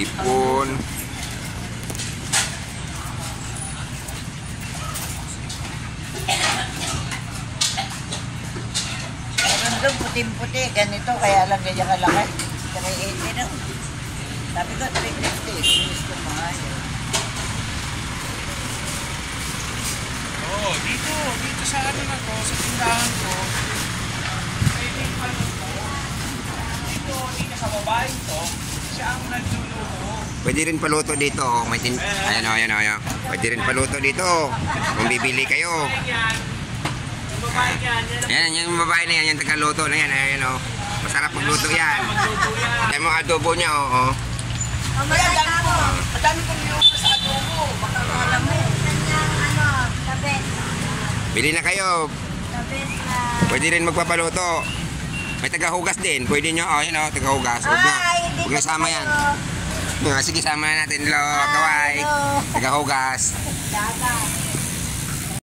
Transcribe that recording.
Ipon. Doon puting-puti, ganito, kaya lang ganyan kalaki. 380 na. Sabi ko, 350. Inis ko mahal. Oo, dito sa ano na to, sa tindahan ko, pwedeng paluto. Dito sa babae to, siya ang nagluluto. Pwede rin paluto dito. Ayan o, ayan o, ayan. Pwede rin paluto dito. Kung bibili kayo. Ayan, yung babae na yan, yung tagaluto na yan. Ayan o. Masarap magluto yan. Ayan mo adobo niya o. Madami kong luto sa adobo. Baka alam mo. Bili na kayo. Pwede rin magpapaluto. May tagahugas din. Pwede nyo. O, yun o, tagahugas. Huwag na sama yan. Sige, sama natin. Hello, kaway. Tagahugas.